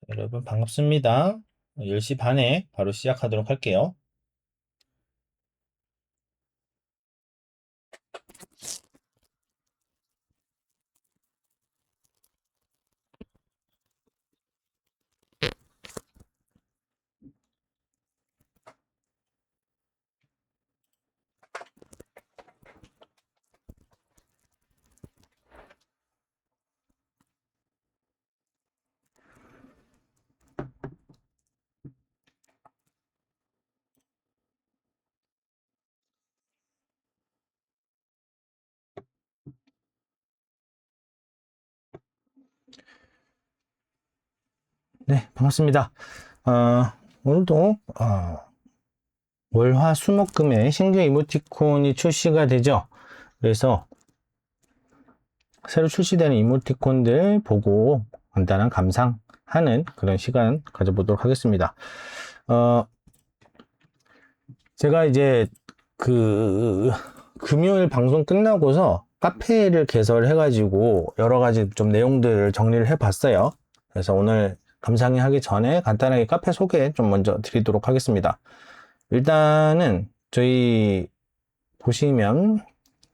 여러분 반갑습니다. 10시 반에 바로 시작하도록 할게요. 네, 반갑습니다. 어, 오늘도 월화 수목금에 신규 이모티콘이 출시가 되죠. 그래서 새로 출시되는 이모티콘들 보고 간단한 감상하는 그런 시간 가져보도록 하겠습니다. 어, 제가 이제 그 금요일 방송 끝나고서 카페를 개설해가지고 여러 가지 좀 내용들을 정리를 해봤어요. 그래서 오늘 감상회 하기 전에 간단하게 카페 소개 좀 먼저 드리도록 하겠습니다. 일단은 저희 보시면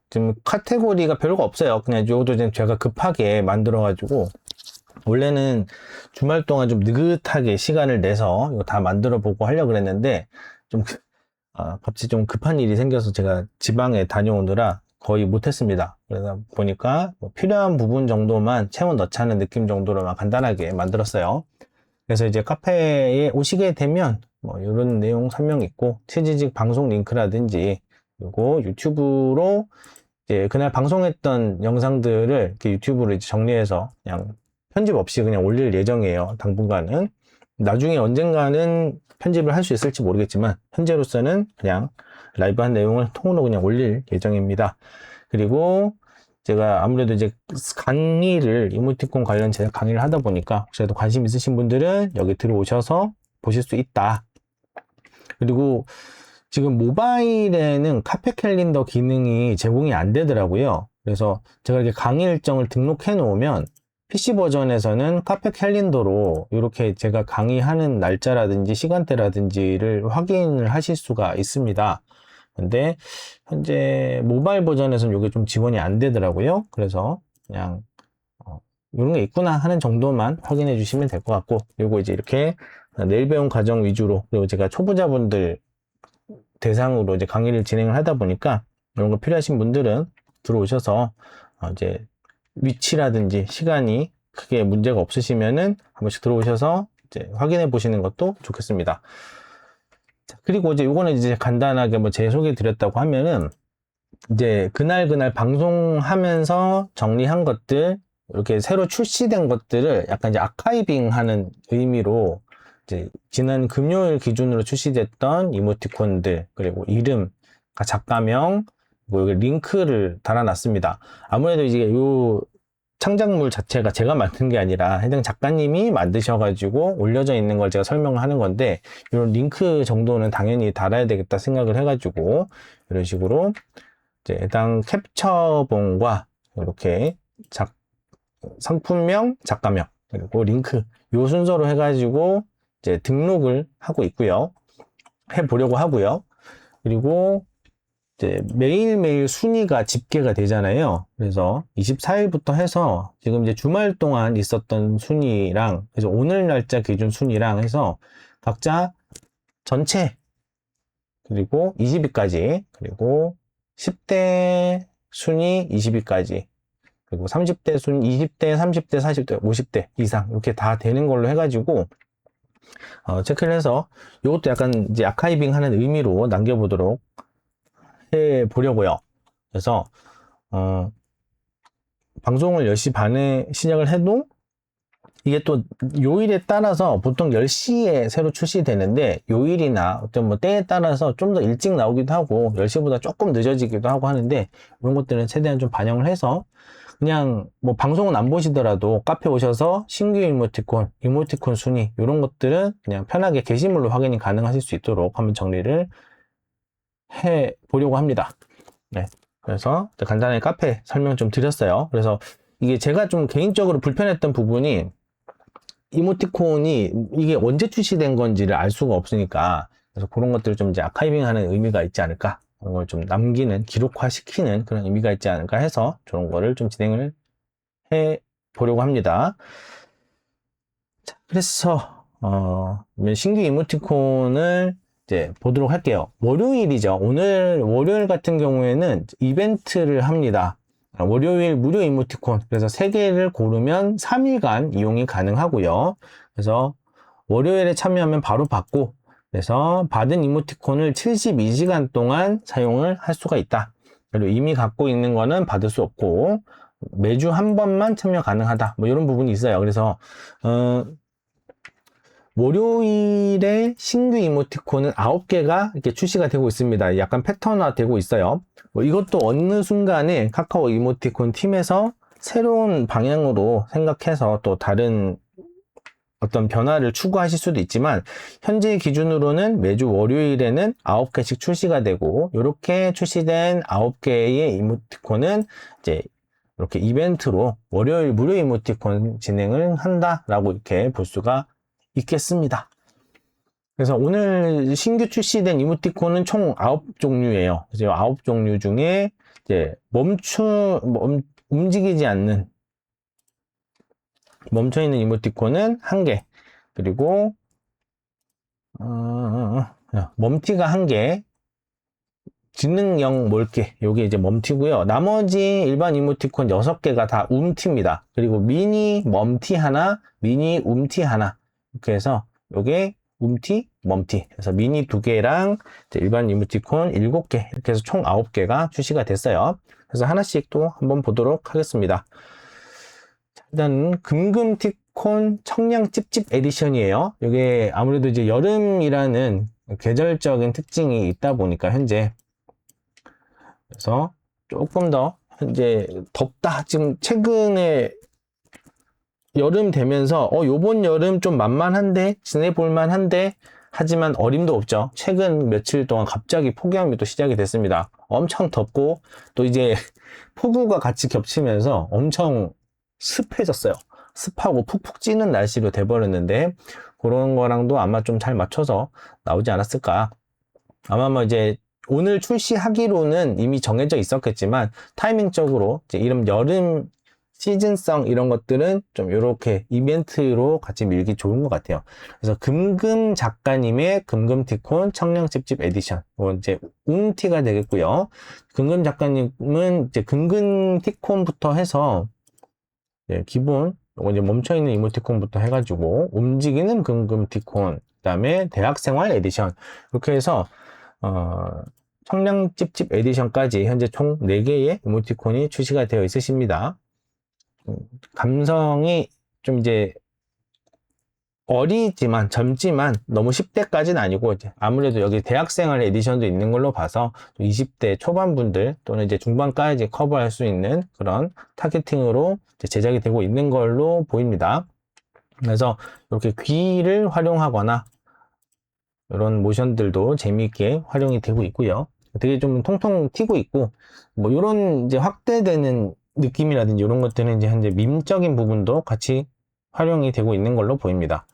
지금 카테고리가 별거 없어요. 그냥 요것도 제가 급하게 만들어가지고 원래는 주말 동안 좀 느긋하게 시간을 내서 이거 다 만들어 보고 하려고 그랬는데 좀 갑자기 좀 급한 일이 생겨서 제가 지방에 다녀오느라 거의 못했습니다. 그러다 보니까 뭐 필요한 부분 정도만 채워 넣자는 느낌 정도로만 간단하게 만들었어요. 그래서 이제 카페에 오시게 되면 뭐 이런 내용 설명 있고 취지직 방송 링크라든지 그리고 유튜브로 이제 그날 방송했던 영상들을 이렇게 유튜브로 이제 정리해서 그냥 편집 없이 그냥 올릴 예정이에요. 당분간은. 나중에 언젠가는 편집을 할 수 있을지 모르겠지만 현재로서는 그냥 라이브한 내용을 통으로 그냥 올릴 예정입니다. 그리고 제가 아무래도 이제 강의를 이모티콘 관련 제가 강의를 하다 보니까 혹시라도 관심 있으신 분들은 여기 들어오셔서 보실 수 있다. 그리고 지금 모바일에는 카페 캘린더 기능이 제공이 안 되더라고요. 그래서 제가 이렇게 강의 일정을 등록해 놓으면 PC 버전에서는 카페 캘린더로 이렇게 제가 강의하는 날짜라든지 시간대라든지를 확인을 하실 수가 있습니다. 근데 현재 모바일 버전에서는 이게 좀 지원이 안 되더라고요. 그래서 그냥 이런 게 있구나 하는 정도만 확인해 주시면 될 것 같고, 그리고 이제 이렇게 내일 배움 과정 위주로, 그리고 제가 초보자분들 대상으로 이제 강의를 진행을 하다 보니까 이런 거 필요하신 분들은 들어오셔서 이제 위치라든지 시간이 크게 문제가 없으시면은 한 번씩 들어오셔서 이제 확인해 보시는 것도 좋겠습니다. 자, 그리고 이제 요거는 이제 간단하게 뭐 제 소개 드렸다고 하면은 이제 그날 방송하면서 정리한 것들, 이렇게 새로 출시된 것들을 약간 이제 아카이빙 하는 의미로 이제 지난 금요일 기준으로 출시됐던 이모티콘들, 그리고 이름, 작가명, 뭐 여기 링크를 달아놨습니다. 아무래도 이제 요 창작물 자체가 제가 만든 게 아니라 해당 작가님이 만드셔가지고 올려져 있는 걸 제가 설명을 하는 건데, 이런 링크 정도는 당연히 달아야 되겠다 생각을 해가지고 이런 식으로 이제 해당 캡처본과 이렇게 상품명, 작가명, 그리고 링크 요 순서로 해가지고 이제 등록을 하고 있고요. 해보려고 하고요. 그리고 이제 매일매일 순위가 집계가 되잖아요. 그래서 24일부터 해서 지금 이제 주말 동안 있었던 순위랑, 그래서 오늘 날짜 기준 순위랑 해서 각자 전체, 그리고 20위까지, 그리고 10대 순위 20위까지, 그리고 30대 순위, 20대, 30대, 40대, 50대 이상 이렇게 다 되는 걸로 해가지고 체크를 해서 이것도 약간 이제 아카이빙 하는 의미로 남겨보도록 해 보려고요. 그래서 방송을 10시 반에 시작을 해도 이게 또 요일에 따라서 보통 10시에 새로 출시되는데, 요일이나 어떤 뭐 때에 따라서 좀 더 일찍 나오기도 하고 10시보다 조금 늦어지기도 하고 하는데, 이런 것들은 최대한 좀 반영을 해서 그냥 뭐 방송은 안 보시더라도 카페 오셔서 신규 이모티콘 순위 이런 것들은 그냥 편하게 게시물로 확인이 가능하실 수 있도록 한번 정리를 해 보려고 합니다. 네. 그래서 간단하게 카페 설명 좀 드렸어요. 그래서 이게 제가 좀 개인적으로 불편했던 부분이 이모티콘이 이게 언제 출시된 건지를 알 수가 없으니까, 그래서 그런 것들을 좀 이제 아카이빙하는 의미가 있지 않을까, 그런 걸 좀 남기는, 기록화시키는 그런 의미가 있지 않을까 해서 저런 거를 좀 진행을 해 보려고 합니다. 자, 그래서 신규 이모티콘을 이제 보도록 할게요. 월요일이죠. 오늘 월요일 같은 경우에는 이벤트를 합니다. 월요일 무료 이모티콘, 그래서 3개를 고르면 3일간 이용이 가능하고요. 그래서 월요일에 참여하면 바로 받고, 그래서 받은 이모티콘을 72시간 동안 사용을 할 수가 있다. 그리고 이미 갖고 있는 거는 받을 수 없고 매주 한 번만 참여 가능하다, 뭐 이런 부분이 있어요. 그래서 월요일에 신규 이모티콘은 9개가 이렇게 출시가 되고 있습니다. 약간 패턴화 되고 있어요. 이것도 어느 순간에 카카오 이모티콘 팀에서 새로운 방향으로 생각해서 또 다른 어떤 변화를 추구하실 수도 있지만, 현재 기준으로는 매주 월요일에는 9개씩 출시가 되고, 이렇게 출시된 9개의 이모티콘은 이제 이렇게 이벤트로 월요일 무료 이모티콘 진행을 한다라고 이렇게 볼 수가 있겠습니다. 그래서 오늘 신규 출시된 이모티콘은 총 9종류예요. 그래서 9종류 중에 이제 움직이지 않는, 멈춰있는 이모티콘은 1개, 그리고 멈티가 1개, 지능형 몰개, 요게 이제 멈티고요. 나머지 일반 이모티콘 6개가 다 움티입니다. 그리고 미니 멈티 하나, 미니 움티 하나, 이렇게 해서 요게 움티, 멈티, 그래서 미니 2개랑 일반 이모티콘 7개, 이렇게 해서 총 9개가 출시가 됐어요. 그래서 하나씩 또 한번 보도록 하겠습니다. 일단 금금티콘 청량 찝찝 에디션이에요. 이게 아무래도 이제 여름이라는 계절적인 특징이 있다 보니까 현재, 그래서 조금 더 현재 덥다, 지금 최근에 여름 되면서 요번 여름 좀 만만한데, 지내볼 만한데, 하지만 어림도 없죠. 최근 며칠 동안 갑자기 폭염이 또 시작이 됐습니다. 엄청 덥고, 또 이제 폭우가 같이 겹치면서 엄청 습해졌어요. 습하고 푹푹 찌는 날씨로 돼버렸는데, 그런 거랑도 아마 좀 잘 맞춰서 나오지 않았을까. 아마 뭐 이제 오늘 출시하기로는 이미 정해져 있었겠지만, 타이밍적으로 이제 이런 여름 시즌성 이런 것들은 좀 이렇게 이벤트로 같이 밀기 좋은 것 같아요. 그래서 금금 작가님의 금금티콘 청량 찝찝 에디션, 이제 움티가 되겠고요. 금금 작가님은 이제 금금티콘부터 해서 기본 이제 멈춰있는 이모티콘부터 해가지고 움직이는 금금티콘, 그 다음에 대학생활 에디션, 이렇게 해서 청량 찝찝 에디션까지 현재 총 4개의 이모티콘이 출시가 되어 있으십니다. 감성이 좀 이제 어리지만 젊지만 너무 10대까지는 아니고, 이제 아무래도 여기 대학생활 에디션도 있는 걸로 봐서 20대 초반분들 또는 이제 중반까지 커버할 수 있는 그런 타겟팅으로 제작이 되고 있는 걸로 보입니다. 그래서 이렇게 귀를 활용하거나 이런 모션들도 재미있게 활용이 되고 있고요. 되게 좀 통통 튀고 있고, 뭐 이런 이제 확대되는 느낌이라든지 이런 것들은 이제 현재 밈적인 부분도 같이 활용이 되고 있는 걸로 보입니다.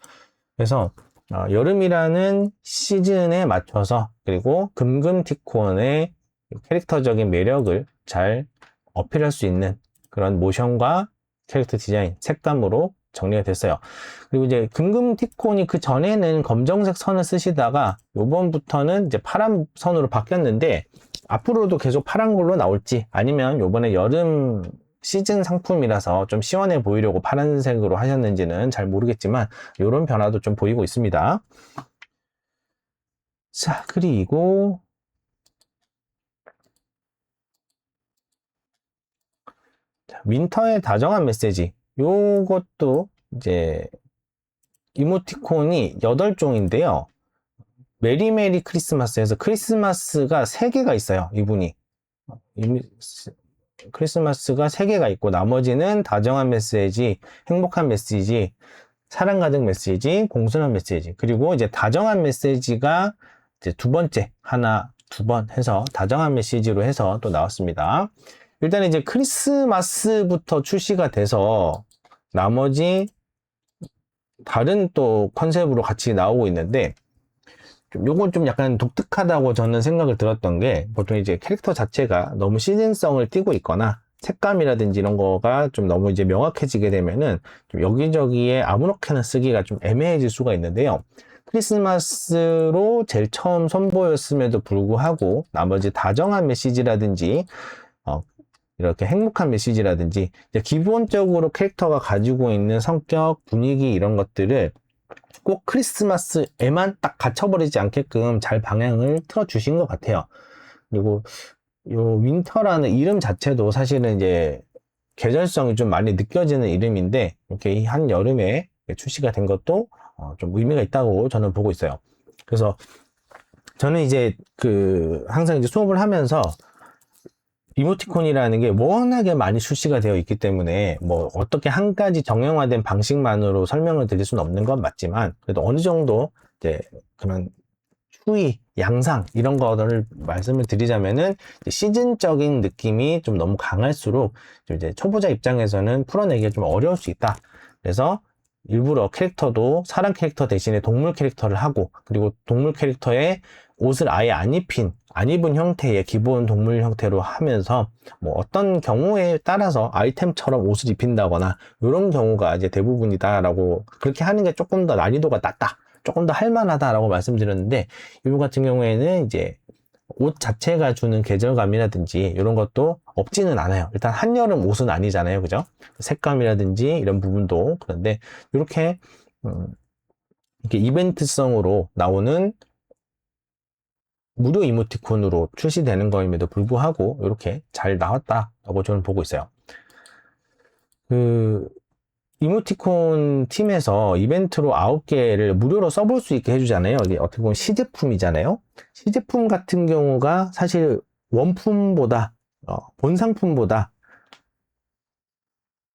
그래서 여름이라는 시즌에 맞춰서, 그리고 금금티콘의 캐릭터적인 매력을 잘 어필할 수 있는 그런 모션과 캐릭터 디자인, 색감으로 정리가 됐어요. 그리고 이제 금금티콘이 그 전에는 검정색 선을 쓰시다가 요번부터는 이제 파란 선으로 바뀌었는데, 앞으로도 계속 파란 걸로 나올지, 아니면 요번에 여름 시즌 상품이라서 좀 시원해 보이려고 파란색으로 하셨는지는 잘 모르겠지만, 이런 변화도 좀 보이고 있습니다. 자, 그리고 윈터의 다정한 메시지, 요것도 이제 이모티콘이 8종인데요. 메리메리 크리스마스에서 크리스마스가 3개가 있어요. 이분이 크리스마스가 3개가 있고, 나머지는 다정한 메시지, 행복한 메시지, 사랑 가득 메시지, 공손한 메시지, 그리고 이제 다정한 메시지가 이제 두 번째, 하나, 2번 해서 다정한 메시지로 해서 또 나왔습니다. 일단 이제 크리스마스부터 출시가 돼서 나머지 다른 또 컨셉으로 같이 나오고 있는데, 요건 좀 약간 독특하다고 저는 생각을 들었던 게, 보통 이제 캐릭터 자체가 너무 시즌성을 띠고 있거나 색감이라든지 이런 거가 좀 너무 이제 명확해지게 되면은 좀 여기저기에 아무렇게나 쓰기가 좀 애매해질 수가 있는데요. 크리스마스로 제일 처음 선보였음에도 불구하고 나머지 다정한 메시지라든지 어, 이렇게 행복한 메시지라든지 기본적으로 캐릭터가 가지고 있는 성격, 분위기 이런 것들을 꼭 크리스마스에만 딱 갇혀버리지 않게끔 잘 방향을 틀어주신 것 같아요. 그리고 요 윈터라는 이름 자체도 사실은 이제 계절성이 좀 많이 느껴지는 이름인데 이렇게 한 여름에 출시가 된 것도 좀 의미가 있다고 저는 보고 있어요. 그래서 저는 이제 항상 이제 수업을 하면서 이모티콘이라는 게 워낙에 많이 출시가 되어 있기 때문에 뭐 어떻게 한 가지 정형화된 방식만으로 설명을 드릴 수는 없는 건 맞지만 그래도 어느 정도 이제 그런 추이, 양상 이런 거를 말씀을 드리자면은 시즌적인 느낌이 좀 너무 강할수록 이제 초보자 입장에서는 풀어내기가 좀 어려울 수 있다. 그래서 일부러 캐릭터도 사람 캐릭터 대신에 동물 캐릭터를 하고 그리고 동물 캐릭터에 옷을 아예 안 입은 형태의 기본 동물 형태로 하면서 뭐 어떤 경우에 따라서 아이템처럼 옷을 입힌다거나 이런 경우가 이제 대부분이다라고 그렇게 하는 게 조금 더 난이도가 낮다. 조금 더 할만하다라고 말씀드렸는데 이거 같은 경우에는 이제 옷 자체가 주는 계절감이라든지 이런 것도 없지는 않아요. 일단 한여름 옷은 아니잖아요. 그죠? 색감이라든지 이런 부분도 그런데 이렇게 이렇게 이벤트성으로 나오는 무료 이모티콘으로 출시되는 거임에도 불구하고 이렇게 잘 나왔다라고 저는 보고 있어요. 이모티콘 팀에서 이벤트로 9개를 무료로 써볼 수 있게 해주잖아요. 이게 어떻게 보면 시제품이잖아요. 시제품 같은 경우가 사실 원품보다, 본 상품보다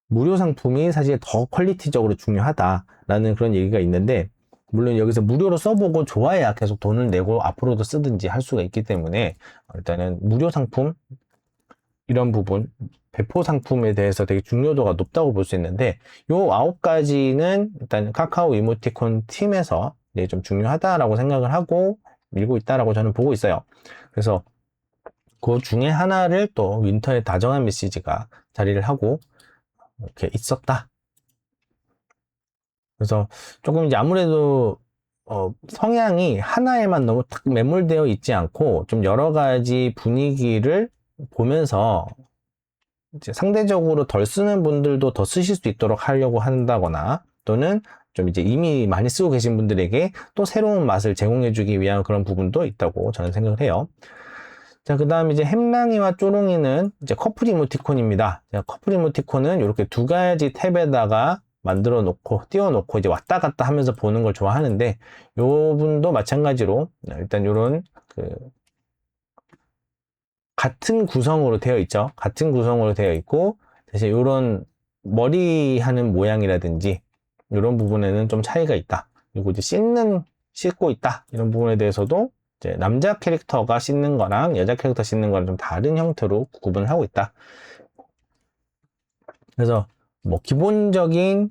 무료 상품이 사실 더 퀄리티적으로 중요하다라는 그런 얘기가 있는데, 물론 여기서 무료로 써보고 좋아야 계속 돈을 내고 앞으로도 쓰든지 할 수가 있기 때문에, 일단은 무료 상품, 이런 부분, 배포 상품에 대해서 되게 중요도가 높다고 볼 수 있는데 요 9가지는 일단 카카오 이모티콘 팀에서 좀 중요하다라고 생각을 하고 밀고 있다라고 저는 보고 있어요. 그래서 그 중에 하나를 또 윈터의 다정한 메시지가 자리를 하고 이렇게 있었다. 그래서 조금 이제 아무래도 성향이 하나에만 너무 탁 매몰되어 있지 않고 좀 여러 가지 분위기를 보면서 이제 상대적으로 덜 쓰는 분들도 더 쓰실 수 있도록 하려고 한다거나 또는 좀 이제 이미 많이 쓰고 계신 분들에게 또 새로운 맛을 제공해주기 위한 그런 부분도 있다고 저는 생각을 해요. 자, 그 다음 이제 햄랑이와 쪼롱이는 이제 커플 이모티콘입니다. 커플 이모티콘은 이렇게 두 가지 탭에다가 만들어 놓고 띄워 놓고 이제 왔다 갔다 하면서 보는 걸 좋아하는데 요 분도 마찬가지로 일단 요런 같은 구성으로 되어 있죠. 같은 구성으로 되어 있고 대신 이런 머리 하는 모양이라든지 이런 부분에는 좀 차이가 있다. 그리고 이제 씻고 있다. 이런 부분에 대해서도 이제 남자 캐릭터가 씻는 거랑 여자 캐릭터 씻는 거랑 좀 다른 형태로 구분을 하고 있다. 그래서 뭐 기본적인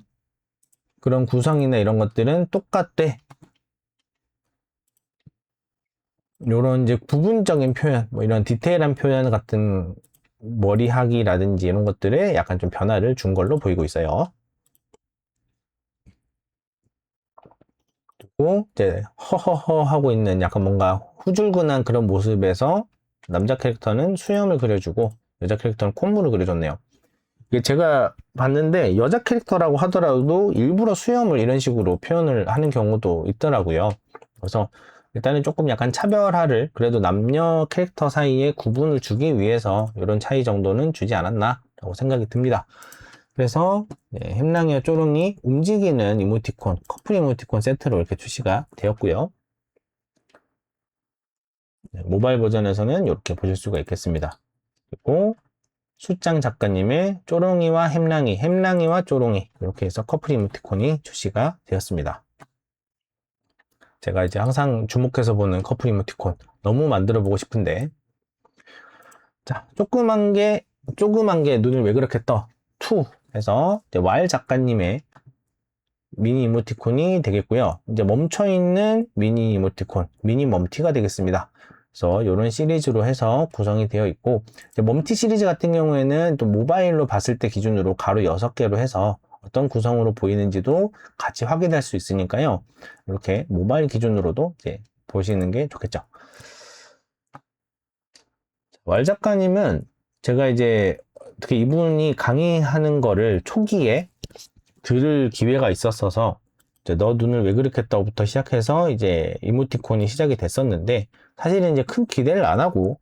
그런 구성이나 이런 것들은 똑같대. 요런 이제 부분적인 표현, 뭐 이런 디테일한 표현 같은 머리하기라든지 이런 것들에 약간 좀 변화를 준 걸로 보이고 있어요. 그리고 이제 허허허 하고 있는 약간 뭔가 후줄근한 그런 모습에서 남자 캐릭터는 수염을 그려주고 여자 캐릭터는 콧물을 그려줬네요. 이게 제가 봤는데 여자 캐릭터라고 하더라도 일부러 수염을 이런 식으로 표현을 하는 경우도 있더라고요. 그래서 일단은 조금 약간 차별화를 그래도 남녀 캐릭터 사이에 구분을 주기 위해서 이런 차이 정도는 주지 않았나 라고 생각이 듭니다. 그래서 햄랑이와 쪼롱이 움직이는 이모티콘, 커플 이모티콘 세트로 이렇게 출시가 되었고요. 모바일 버전에서는 이렇게 보실 수가 있겠습니다. 그리고 수짱 작가님의 쪼롱이와 햄랑이, 햄랑이와 쪼롱이 이렇게 해서 커플 이모티콘이 출시가 되었습니다. 제가 이제 항상 주목해서 보는 커플 이모티콘 너무 만들어 보고 싶은데 자 조그만 게 눈을 왜 그렇게 떠? 투 해서 왈 작가님의 미니 이모티콘이 되겠고요. 이제 멈춰있는 미니 이모티콘, 미니 멈티가 되겠습니다. 그래서 이런 시리즈로 해서 구성이 되어 있고, 이제 멈티 시리즈 같은 경우에는 또 모바일로 봤을 때 기준으로 가로 6개로 해서 어떤 구성으로 보이는지도 같이 확인할 수 있으니까요. 이렇게 모바일 기준으로도 이제 보시는 게 좋겠죠. 왈 작가님은 제가 이제 어떻게 이분이 강의하는 거를 초기에 들을 기회가 있었어서 이제 너 눈을 왜 그렇게 떠부터 시작해서 이제 이모티콘이 시작이 됐었는데, 사실은 이제 큰 기대를 안 하고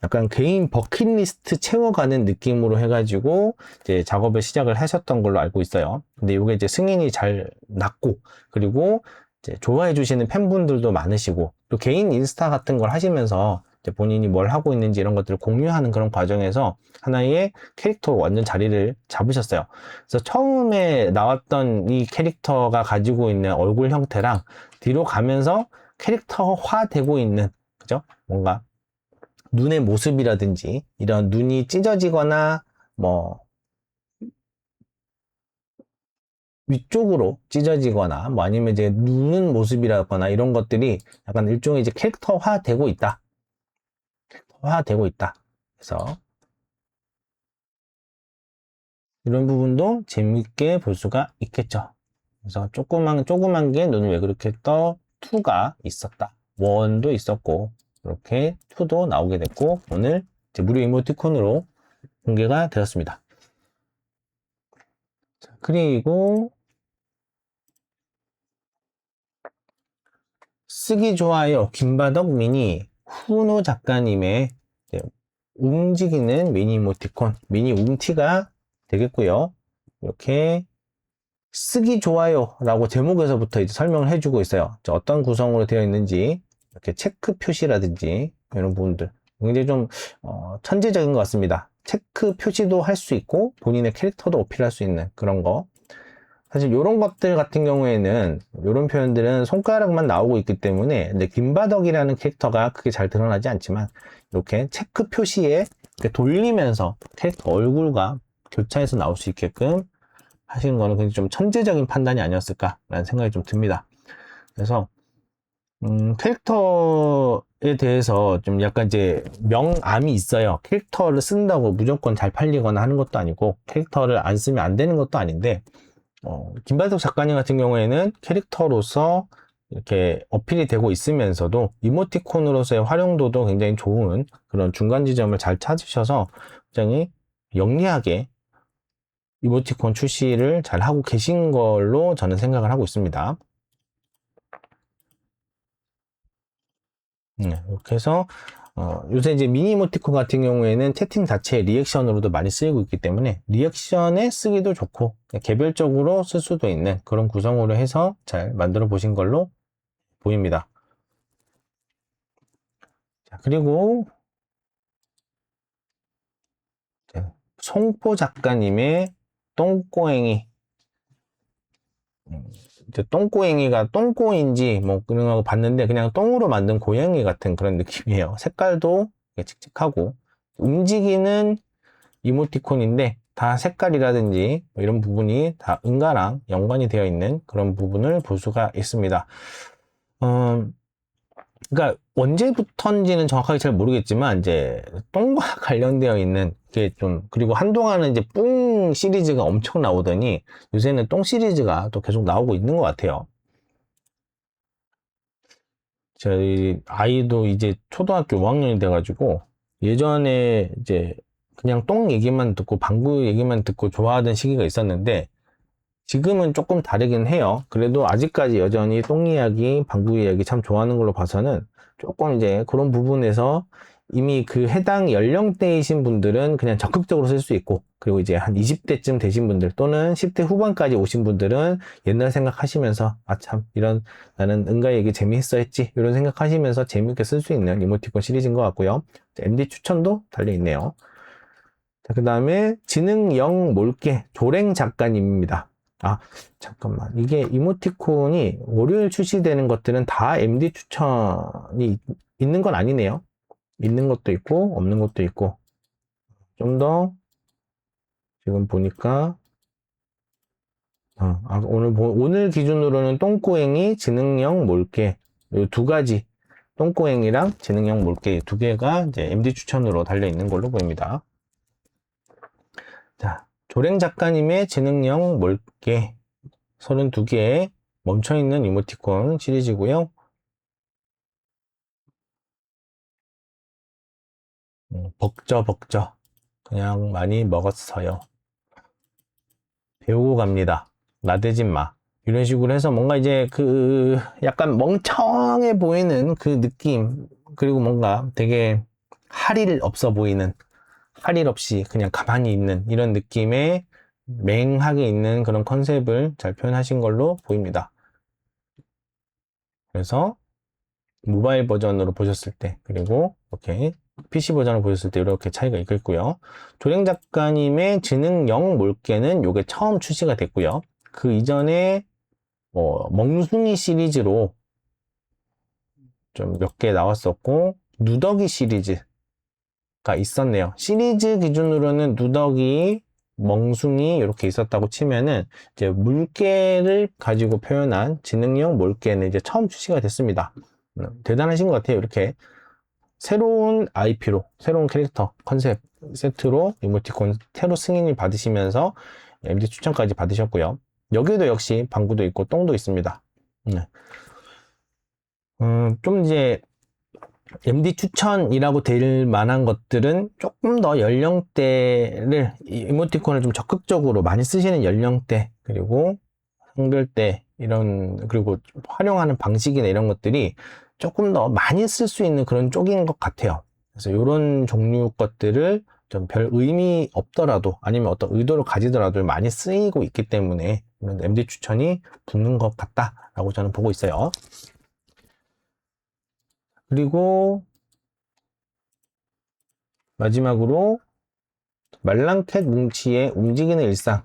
약간 개인 버킷리스트 채워가는 느낌으로 해가지고 이제 작업을 시작을 하셨던 걸로 알고 있어요. 근데 이게 이제 승인이 잘 났고, 그리고 이제 좋아해 주시는 팬분들도 많으시고, 또 개인 인스타 같은 걸 하시면서 이제 본인이 뭘 하고 있는지 이런 것들을 공유하는 그런 과정에서 하나의 캐릭터 완전 자리를 잡으셨어요. 그래서 처음에 나왔던 이 캐릭터가 가지고 있는 얼굴 형태랑 뒤로 가면서 캐릭터화 되고 있는, 그죠? 뭔가 눈의 모습이라든지 이런 눈이 찢어지거나 뭐 위쪽으로 찢어지거나 뭐 아니면 이제 누는 모습이라거나 이런 것들이 약간 일종의 이제 캐릭터화 되고 있다. 캐릭터화 되고 있다. 그래서 이런 부분도 재밌게 볼 수가 있겠죠. 그래서 조그만 게 눈을 왜 그렇게 떠 2가 있었다. 1도 있었고 이렇게 2도 나오게 됐고, 오늘 이제 무료 이모티콘으로 공개가 되었습니다. 자, 그리고 쓰기 좋아요 김바덕 미니 훈우 작가님의 움직이는 미니 이모티콘 미니 움티가 되겠고요. 이렇게 쓰기 좋아요 라고 제목에서부터 이제 설명을 해주고 있어요. 어떤 구성으로 되어 있는지, 이렇게 체크 표시라든지 이런 부분들 굉장히 좀 천재적인 것 같습니다. 체크 표시도 할 수 있고 본인의 캐릭터도 어필할 수 있는 그런 거. 사실 이런 것들 같은 경우에는, 이런 표현들은 손가락만 나오고 있기 때문에 이제 김바덕이라는 캐릭터가 크게 잘 드러나지 않지만, 이렇게 체크 표시에 이렇게 돌리면서 캐릭터 얼굴과 교차해서 나올 수 있게끔 하시는 거는 굉장히 좀 천재적인 판단이 아니었을까라는 생각이 좀 듭니다. 그래서 캐릭터에 대해서 좀 약간 이제 명암이 있어요. 캐릭터를 쓴다고 무조건 잘 팔리거나 하는 것도 아니고, 캐릭터를 안 쓰면 안 되는 것도 아닌데, 김발석 작가님 같은 경우에는 캐릭터로서 이렇게 어필이 되고 있으면서도 이모티콘으로서의 활용도도 굉장히 좋은 그런 중간 지점을 잘 찾으셔서 굉장히 영리하게 이모티콘 출시를 잘 하고 계신 걸로 저는 생각을 하고 있습니다. 이렇게 해서 요새 이제 미니 이모티콘 같은 경우에는 채팅 자체의 리액션으로도 많이 쓰이고 있기 때문에 리액션에 쓰기도 좋고 개별적으로 쓸 수도 있는 그런 구성으로 해서 잘 만들어 보신 걸로 보입니다. 자, 그리고 송포 작가님의 똥꼬행이, 이제 똥꼬행이가 똥꼬인지 뭐 그런 거 봤는데 그냥 똥으로 만든 고양이 같은 그런 느낌이에요. 색깔도 칙칙하고 움직이는 이모티콘인데 다 색깔이라든지 뭐 이런 부분이 다 응가랑 연관이 되어 있는 그런 부분을 볼 수가 있습니다. 그러니까 언제부턴지는 정확하게 잘 모르겠지만 이제 똥과 관련되어 있는 게 좀, 그리고 한동안은 이제 뿡 시리즈가 엄청 나오더니 요새는 똥 시리즈가 또 계속 나오고 있는 것 같아요. 저희 아이도 이제 초등학교 5학년이 돼가지고 예전에 이제 그냥 똥 얘기만 듣고 방구 얘기만 듣고 좋아하던 시기가 있었는데, 지금은 조금 다르긴 해요. 그래도 아직까지 여전히 똥 이야기, 방구 이야기 참 좋아하는 걸로 봐서는 조금 이제 그런 부분에서 이미 그 해당 연령대이신 분들은 그냥 적극적으로 쓸 수 있고, 그리고 이제 한 20대쯤 되신 분들 또는 10대 후반까지 오신 분들은 옛날 생각하시면서 아 참 이런 나는 응가 얘기 재미있어 했지 이런 생각하시면서 재미있게 쓸 수 있는 이모티콘 시리즈인 것 같고요. MD 추천도 달려있네요. 자, 그 다음에 지능영 몰개 조랭 작가님입니다. 아, 잠깐만. 이게 이모티콘이 월요일 출시되는 것들은 다 MD 추천이 있는 건 아니네요. 있는 것도 있고, 없는 것도 있고. 좀 더, 지금 보니까, 오늘 기준으로는 똥꼬행이, 지능형 몰개, 이 두 가지, 똥꼬행이랑 지능형 몰개 두 개가 이제 MD 추천으로 달려 있는 걸로 보입니다. 자, 조랭 작가님의 지능형 몰개 32개의 멈춰있는 이모티콘 시리즈고요. 벅져 그냥 많이 먹었어요. 배우고 갑니다. 나대지 마. 이런 식으로 해서 뭔가 이제 약간 멍청해 보이는 그 느낌, 그리고 뭔가 되게 할일 없어 보이는, 할일 없이 그냥 가만히 있는 이런 느낌의 맹하게 있는 그런 컨셉을 잘 표현하신 걸로 보입니다. 그래서 모바일 버전으로 보셨을 때, 그리고 이렇게 PC 버전으로 보셨을 때 이렇게 차이가 있겠고요. 조랭 작가님의 지능형 몰개는 이게 처음 출시가 됐고요. 그 이전에 멍숭이 시리즈로 좀 몇 개 나왔었고, 누더기 시리즈가 있었네요. 시리즈 기준으로는 누더기, 멍숭이 이렇게 있었다고 치면은 이제 물개를 가지고 표현한 지능형 몰개는 이제 처음 출시가 됐습니다. 대단하신 것 같아요. 이렇게 새로운 IP로, 새로운 캐릭터 컨셉 세트로 이모티콘 새로 승인을 받으시면서 MD 추천까지 받으셨고요. 여기도 역시 방구도 있고 똥도 있습니다. 좀 이제 MD 추천이라고 될 만한 것들은 조금 더 연령대를, 이모티콘을 좀 적극적으로 많이 쓰시는 연령대, 그리고 성별대, 그리고 활용하는 방식이나 이런 것들이 조금 더 많이 쓸 수 있는 그런 쪽인 것 같아요. 그래서 이런 종류 것들을 좀 별 의미 없더라도, 아니면 어떤 의도를 가지더라도 많이 쓰이고 있기 때문에 이런 MD 추천이 붙는 것 같다라고 저는 보고 있어요. 그리고 마지막으로 말랑캣 뭉치의 움직이는 일상,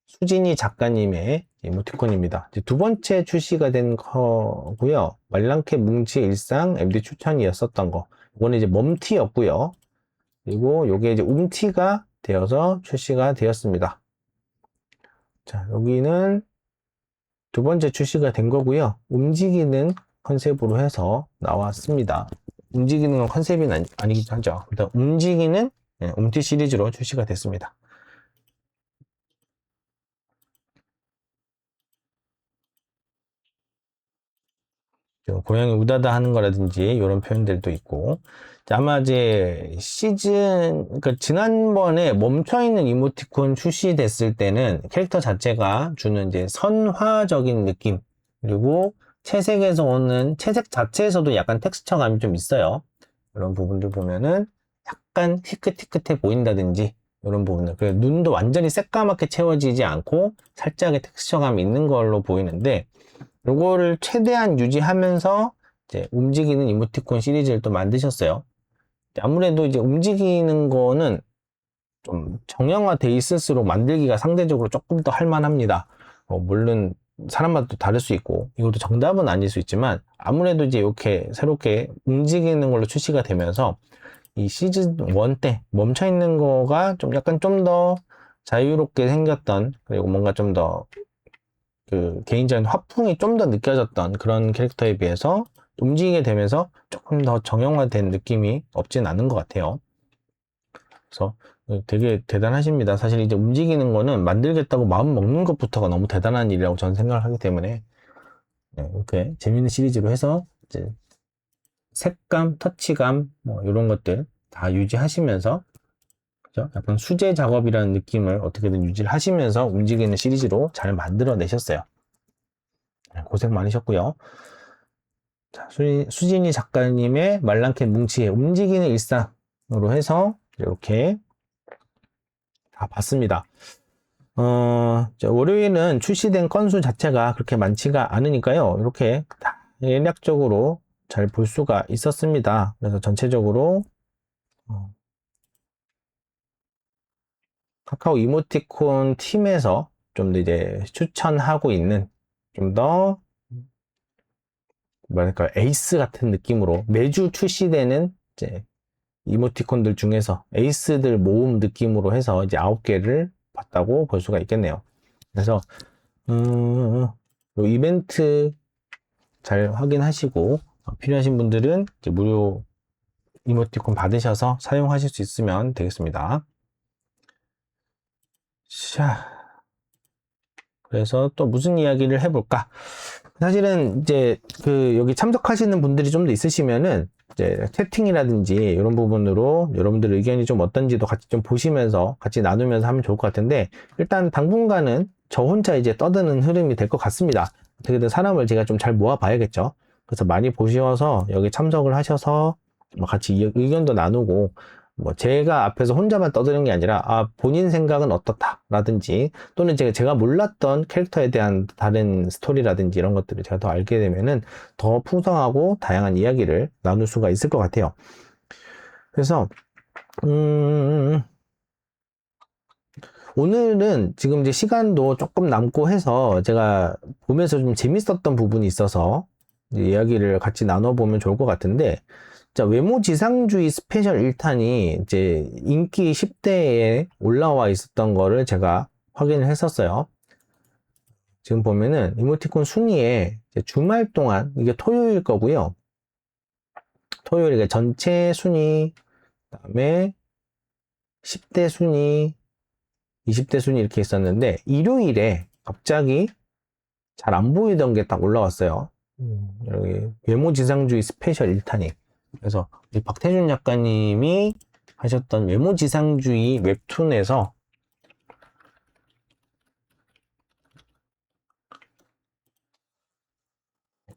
수진이 작가님의 이모티콘입니다. 두 번째 출시가 된 거고요. 말랑캣 뭉치 일상 MD 추천이었었던 거. 이거는 이제 멈티였고요. 그리고 요게 이제 움티가 되어서 출시가 되었습니다. 자, 여기는 두 번째 출시가 된 거고요. 움직이는 컨셉으로 해서 나왔습니다. 움직이는 건 컨셉이 아니기도 하죠. 일단 움직이는 움티 시리즈로 출시가 됐습니다. 고양이 우다다 하는 거라든지 이런 표현들도 있고, 아마 이제 그러니까 지난번에 멈춰있는 이모티콘 출시됐을 때는 캐릭터 자체가 주는 이제 선화적인 느낌, 그리고 채색에서 오는 채색 자체에서도 약간 텍스처감이 좀 있어요. 이런 부분들 보면은 약간 희끗희끗해 보인다든지 이런 부분들, 그리고 눈도 완전히 새까맣게 채워지지 않고 살짝의 텍스처감이 있는 걸로 보이는데, 요거를 최대한 유지하면서 이제 움직이는 이모티콘 시리즈를 또 만드셨어요. 아무래도 이제 움직이는 거는 좀 정형화돼 있을수록 만들기가 상대적으로 조금 더 할만합니다. 물론 사람마다 또 다를 수 있고 이것도 정답은 아닐 수 있지만, 아무래도 이제 이렇게 새롭게 움직이는 걸로 출시가 되면서 이 시즌 1 때 멈춰 있는 거가 좀 약간 좀 더 자유롭게 생겼던, 그리고 뭔가 좀 더 개인적인 화풍이 좀 더 느껴졌던 그런 캐릭터에 비해서 움직이게 되면서 조금 더 정형화된 느낌이 없진 않은 것 같아요. 그래서 되게 대단하십니다. 사실 이제 움직이는 거는 만들겠다고 마음 먹는 것부터가 너무 대단한 일이라고 저는 생각을 하기 때문에, 이렇게 재밌는 시리즈로 해서 이제 색감, 터치감, 뭐 이런 것들 다 유지하시면서, 그죠? 약간 수제 작업이라는 느낌을 어떻게든 유지를 하시면서 움직이는 시리즈로 잘 만들어 내셨어요. 고생 많으셨고요. 자, 수진이 작가님의 말랑캣 뭉치의 움직이는 일상으로 해서 이렇게 다 봤습니다. 월요일은 출시된 건수 자체가 그렇게 많지가 않으니까요. 이렇게 대략적으로 잘 볼 수가 있었습니다. 그래서 전체적으로 카카오 이모티콘 팀에서 좀 더 이제 추천하고 있는, 좀 더 뭐랄까 에이스 같은 느낌으로 매주 출시되는 이제 이모티콘들 중에서 에이스들 모음 느낌으로 해서 이제 9개를 봤다고 볼 수가 있겠네요. 그래서 요 이벤트 잘 확인하시고 필요하신 분들은 이제 무료 이모티콘 받으셔서 사용하실 수 있으면 되겠습니다. 자, 그래서 또 무슨 이야기를 해볼까? 사실은 이제 여기 참석하시는 분들이 좀 더 있으시면은 이제 채팅이라든지 이런 부분으로 여러분들 의견이 좀 어떤지도 같이 좀 보시면서 같이 나누면서 하면 좋을 것 같은데, 일단 당분간은 저 혼자 이제 떠드는 흐름이 될 것 같습니다. 어떻게든 사람을 제가 좀 잘 모아봐야겠죠. 그래서 많이 보셔서 여기 참석을 하셔서 뭐 같이 의견도 나누고, 뭐 제가 앞에서 혼자만 떠드는 게 아니라 본인 생각은 어떻다라든지, 또는 제가 몰랐던 캐릭터에 대한 다른 스토리라든지 이런 것들을 제가 더 알게 되면은 더 풍성하고 다양한 이야기를 나눌 수가 있을 것 같아요. 그래서 오늘은 지금 이제 시간도 조금 남고 해서 제가 보면서 좀 재밌었던 부분이 있어서 이야기를 같이 나눠보면 좋을 것 같은데, 자, 외모지상주의 스페셜 1탄이 이제 인기 10대에 올라와 있었던 거를 제가 확인을 했었어요. 지금 보면은 이모티콘 순위에 주말 동안, 이게 토요일 거고요. 토요일에 전체 순위, 그다음에 10대 순위, 20대 순위 이렇게 있었는데, 일요일에 갑자기 잘 안 보이던 게 딱 올라왔어요. 여기 외모지상주의 스페셜 1탄이. 그래서 이 박태준 작가님이 하셨던 외모지상주의 웹툰에서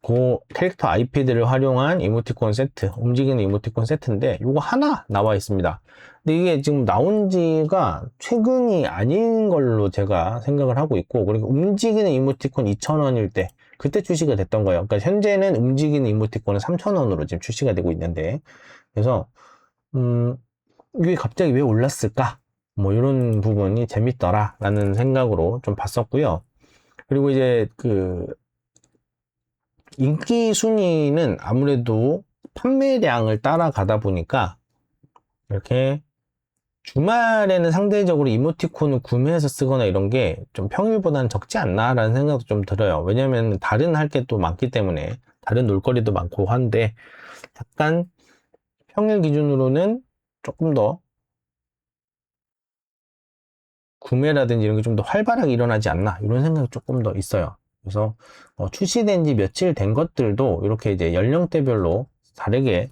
그 캐릭터 IP들을 활용한 이모티콘 세트, 움직이는 이모티콘 세트인데 이거 하나 나와 있습니다. 근데 이게 지금 나온 지가 최근이 아닌 걸로 제가 생각을 하고 있고, 그리고 움직이는 이모티콘 2,000원일 때 그때 출시가 됐던 거예요. 그러니까 현재는 움직이는 이모티콘은 3,000원으로 지금 출시가 되고 있는데, 그래서 이게 갑자기 왜 올랐을까? 뭐 이런 부분이 재밌더라 라는 생각으로 좀 봤었고요. 그리고 이제 인기 순위는 아무래도 판매량을 따라가다 보니까 이렇게 주말에는 상대적으로 이모티콘을 구매해서 쓰거나 이런 게 좀 평일보다는 적지 않나 라는 생각도 좀 들어요. 왜냐면 다른 할 게 또 많기 때문에, 다른 놀거리도 많고 한데, 약간 평일 기준으로는 조금 더 구매라든지 이런 게 좀 더 활발하게 일어나지 않나 이런 생각이 조금 더 있어요. 그래서 출시된 지 며칠 된 것들도 이렇게 이제 연령대별로 다르게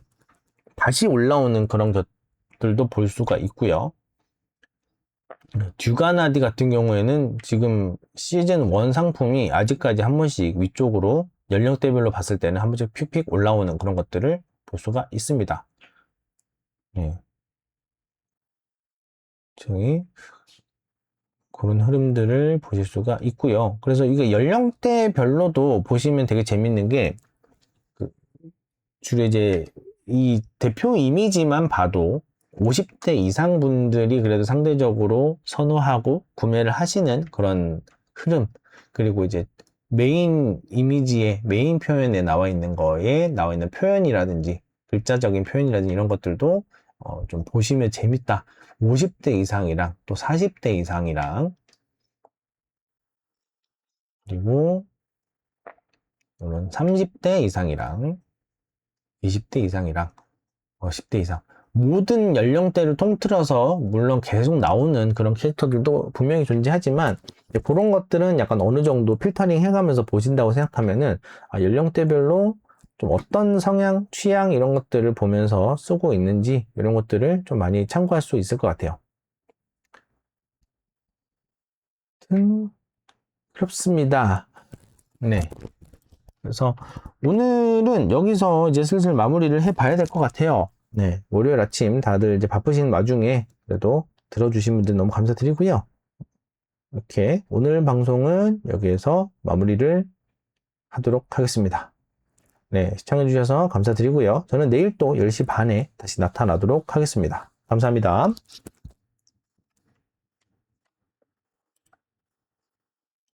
다시 올라오는 그런 것들도 볼 수가 있고요. 듀가나디 같은 경우에는 지금 시즌 1 상품이 아직까지 한 번씩 위쪽으로 연령대별로 봤을 때는 한 번씩 픽픽 올라오는 그런 것들을 볼 수가 있습니다. 네. 저기 그런 흐름들을 보실 수가 있고요. 그래서 이게 연령대별로도 보시면 되게 재밌는 게, 주로 이제 이 대표 이미지만 봐도 50대 이상 분들이 그래도 상대적으로 선호하고 구매를 하시는 그런 흐름, 그리고 이제 메인 이미지에, 메인 표현에 나와 있는 거에 나와 있는 표현이라든지 글자적인 표현이라든지 이런 것들도 좀 보시면 재밌다. 50대 이상이랑 또 40대 이상이랑, 그리고 이런 30대 이상이랑 20대 이상이랑 10대 이상, 모든 연령대를 통틀어서 물론 계속 나오는 그런 캐릭터들도 분명히 존재하지만, 그런 것들은 약간 어느 정도 필터링 해가면서 보신다고 생각하면은 연령대별로 좀 어떤 성향, 취향 이런 것들을 보면서 쓰고 있는지 이런 것들을 좀 많이 참고할 수 있을 것 같아요. 그렇습니다. 네. 그래서 오늘은 여기서 이제 슬슬 마무리를 해봐야 될 것 같아요. 네. 월요일 아침 다들 이제 바쁘신 와중에 그래도 들어주신 분들 너무 감사드리고요. 이렇게 오늘 방송은 여기에서 마무리를 하도록 하겠습니다. 네. 시청해주셔서 감사드리고요. 저는 내일 또 10시 반에 다시 나타나도록 하겠습니다. 감사합니다.